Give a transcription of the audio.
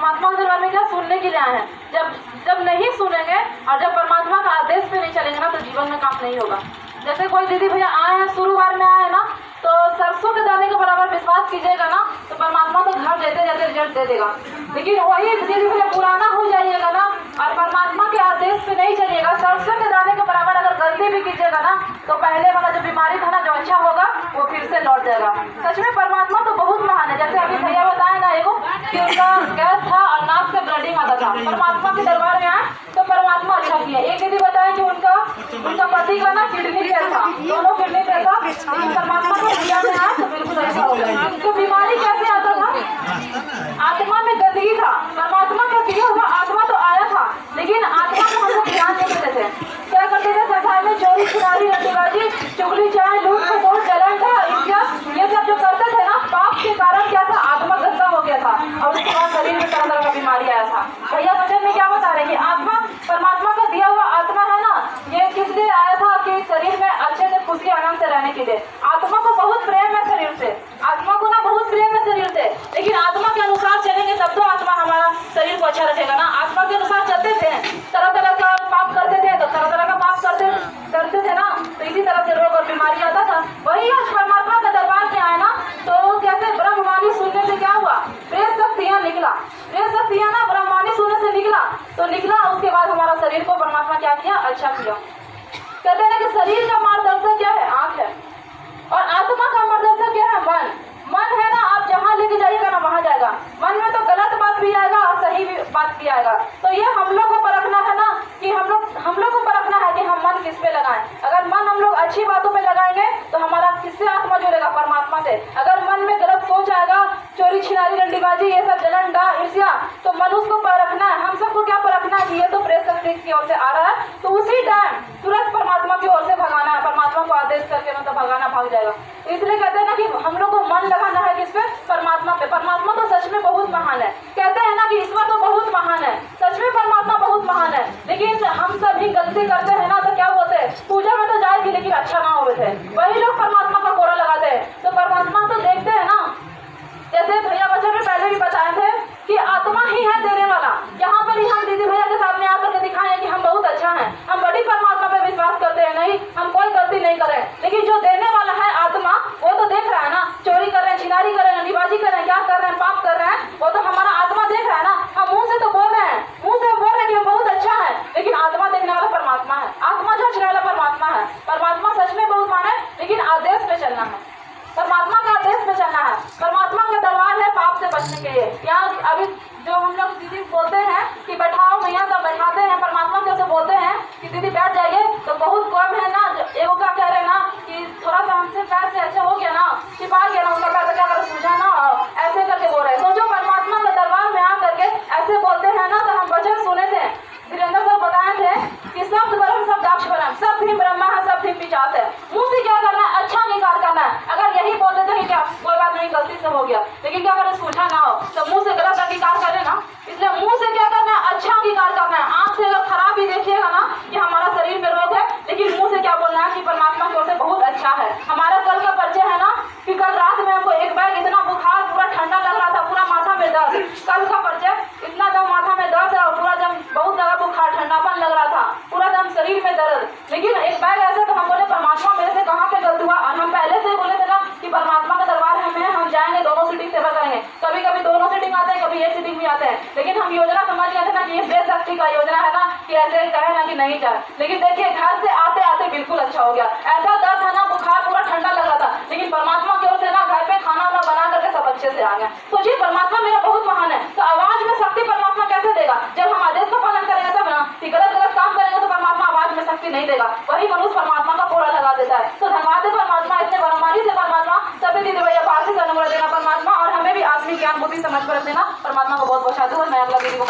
परमात्मा के दरबार में क्या सुनने के लिए आए हैं। जब नहीं सुनेंगे और जब परमात्मा का आदेश पे नहीं चलेंगे ना तो जीवन में काम नहीं होगा। जैसे कोई दीदी भैया आए हैं, शुरू बार में आए हैं ना, तो सरसों के दाने के बराबर विश्वास कीजिएगा ना तो परमात्मा तो घर देते जाते रिजल्ट दे देगा। लेकिन वही दीदी भैया पुराना हो जाइएगा ना और परमात्मा के आदेश पे नहीं चलिएगा, सरसों के दाने के बराबर अगर गलती भी कीजिएगा ना तो पहले वाला जो बीमारी था ना, जो अच्छा होगा वो फिर से लौट जाएगा। सच में परमात्मा तो बहुत महान है। जैसे अभी भैया बताए ना एगो कि उनका गैस था और नाक से ब्लडिंग आता था, परमात्मा के दरबार में आए तो परमात्मा अच्छा किया। एक दीदी बताए कि उनका पति का ना किडनी फेल था, दोनों किडनी फेल था, लेकिन परमात्मा को दिया में आए तो बिल्कुल ऐसा हो गया। तो बीमारी कैसे आता था? आत्मा में गंदगी था, परमात्मा का दिया हुआ आत्मा तो आया था, लेकिन आत्मा को हम लोग ध्यान नहीं देते थे। क्या करते थे? संसार में चोरी चुरारी रंगबाजी चुगली चाय लूट खसोट जलन का इज्जत ये सब जो करते थे ना, पाप के कारण क्या था? आत्मा गंदा हो गया था और उसके बाद शरीर में तरह तरह का बीमारी आया था। भैया वचन में क्या बता रहे हैं कि आत्मा परमात्मा का दिया हुआ आत्मा है ना, ये किस लिए आया था? कि शरीर में अच्छे से खुशी आनंद से रहने के लिए। आत्मा को बहुत प्रेम है शरीर से, आत्मा को ना बहुत प्रेम है शरीर से, लेकिन आत्मा के अनुसार चलेंगे तब तो आत्मा हमारा शरीर को अच्छा रखेगा ना। आत्मा के अनुसार चलते थे, तरह तरह का पाप करते थे तो तरह तरह का पाप करते थे ना, तो इसी तरह से रोग और बीमारी आता था। वही आज परमात्मा के दरबार में आए ना तो कैसे ब्रह्मवाणी सुनने से क्या हुआ? प्रेत शक्तियाँ निकला, प्रेत शक्तियाँ ना ब्रह्मवाणी सुनने से निकला तो निकला। उसके बाद हमारा शरीर को परमात्मा क्या किया? अच्छा किया। कहते हैं कि शरीर का मार्गदर्शक क्या है? आँख है, और आत्मा का मार्गदर्शक क्या है? मन। मन है ना, आप जहाँ लेके जाइएगा ना वहाँ जाएगा। मन में तो गलत बात भी आएगा और सही भी बात भी आएगा। तो ये हम लोग को परखना है ना कि हम लोग को परखना है कि हम मन किस पे लगाएं। अगर मन हम लोग अच्छी बातों पे लगाएंगे तो हमारा किससे आत्मा जुड़ेगा? परमात्मा से। अगर मन में गलत सोच आएगा, चोरी छिनारी रंडीबाजी ये सब जलन डा ईर्ष्या, तो मनुष्य को परखना है। हम सबको क्या परखना है कि ये तो प्रेत शक्ति की ओर से आ रहा है, तो उसी टाइम तुरंत परमात्मा की ओर से भगाना है। परमात्मा को आदेश करके ना तो भगाना भाग जाएगा। इसलिए कहते हैं ना कि हम लोग को मन लगाना है किस पे? परमात्मा पे। परमात्मा तो सच में बहुत महान है। कहते हैं ना कि ईश्वर तो बहुत महान है, सच में परमात्मा बहुत महान है, लेकिन हम सभी गलती करते हैं ना तो क्या होते हैं? पूजा में तो जाएगी लेकिन अच्छा ना होते थे, वही लोग परमात्मा का कोड़ा लगाते हैं। तो परमात्मा तो देखते हैं ना, जैसे भैया बच्चों में पहले भी बताए थे कि आत्मा ही है देने वाला। यहाँ पर ही हम दीदी भैया के सामने आकर के दिखाएं कि हम बहुत अच्छा हैं, हम बड़ी परमात्मा पे विश्वास करते हैं, नहीं हम कोई गलती नहीं करें, लेकिन जो देने वाला है आत्मा वो तो देख रहा है ना। चोरी कर रहे हैं, छिनारी कर रहे हैं, निबाजी कर रहे हैं, क्या कर रहे हैं, पाप कर रहे हैं, वो तो हमारा आत्मा देख रहा है ना। हम मुंह से तो बोल रहे हैं, मुंह से बोल रहे हैं कि हम बहुत अच्छा है, लेकिन आत्मा देखने वाला परमात्मा है, आत्मा जांचने वाला परमात्मा है। परमात्मा सच में बहुत महान है, लेकिन आदेश पे चलना है, परमात्मा का आदेश पे चलना है। परमात्मा का दरबार है पाप से बचने के लिए। यहाँ अभी जो हम लोग दीदी बोलते हैं कि बैठाओ मैया, तो बैठाते हैं, परमात्मा के से बोलते हैं कि दीदी बैठ जाइए, तो बहुत कम है ना। एगो क्या कह रहे हैं ना कि थोड़ा सा हमसे पैर से ऐसे हो गया ना, छिपा गया ना उनका पैर, तो क्या करें? सूझा ना, ऐसे करके बोल रहे हैं। तो जो परमात्मा के दरबार में आ करके ऐसे बोलते हैं ना, तो हम वचन सुने थे, वीरेंद्र सर बताए थे कि शब्द ब्रह्म सब दाक्ष ब्रह्म, सब भी ब्रह्मा है, सब भी पिशाच है। मुंह से क्या करना है? अच्छा अंगीकार करना है। अगर यही बोल देते हैं क्या कोई बात नहीं, गलती से हो गया, लेकिन क्या करें? सूझा ना हो तो मुंह से गलत अंगीकार करें ना। इसलिए मुंह से क्या करना है? अच्छा अंगीकार करना है। आंख से अगर खराब भी देखिएगा ना कि हमारा शरीर में रोग है, लेकिन मुंह से क्या बोलना है कि परमात्मा की ओर से बहुत अच्छा है। हमारा कल का परिचय है ना कि कल रात में हमको एक बैग इतना बुखार, पूरा ठंडा लग रहा था, पूरा माथा में दर्द। कल का परिचय इतना दम माथा में दर्द है और पूरा दम बहुत ज्यादा बुखार, ठंडापन लग रहा था, पूरा दम शरीर में दर्द, लेकिन एक बैग ऐसे। तो हम बोले परमात्मा मेरे से कहाँ पे गलती हुआ? और हम पहले से बोले थे ना कि परमात्मा का दरबार हमें, हम जाएंगे, दोनों सीटिंग सेवा करेंगे। कभी कभी दोनों सीटिंग आते हैं, कभी एक सीटिंग भी आते हैं, लेकिन हम योजना समझ गए थे ना कि ये प्रेत शक्ति का योजना है ना कि ऐसे कहे ना कि नहीं जाए। लेकिन देखिए घर से आते आते बिल्कुल अच्छा हो गया। ऐसा दर्द है ना, बुखार पूरा ठंडा लगा था, लेकिन परमात्मा की ओर से ना घर पे खाना वाना बना करके सब अच्छे से आ गया। सोचिए परमात्मा मेरा बहुत महान है। तो आवाज में शक्ति परमात्मा कैसे देगा? जब हम आदेश का पालन करेंगे तब ना, कि गलत गलत काम करेंगे तो परमात्मा आवाज में शक्ति नहीं देगा, वही मनुष्य परमात्मा का कोड़ा लगा देता है। तो धन्यवाद है परमात्मा, इतने बराबरी से परमात्मा सभी दीदी भैया को आशीष अनुग्रह देना परमात्मा, और हमें भी आत्मिक ज्ञान बुद्धि समझ कर देना परमात्मा को बहुत बहुत साधु। मैं अगला दीदी को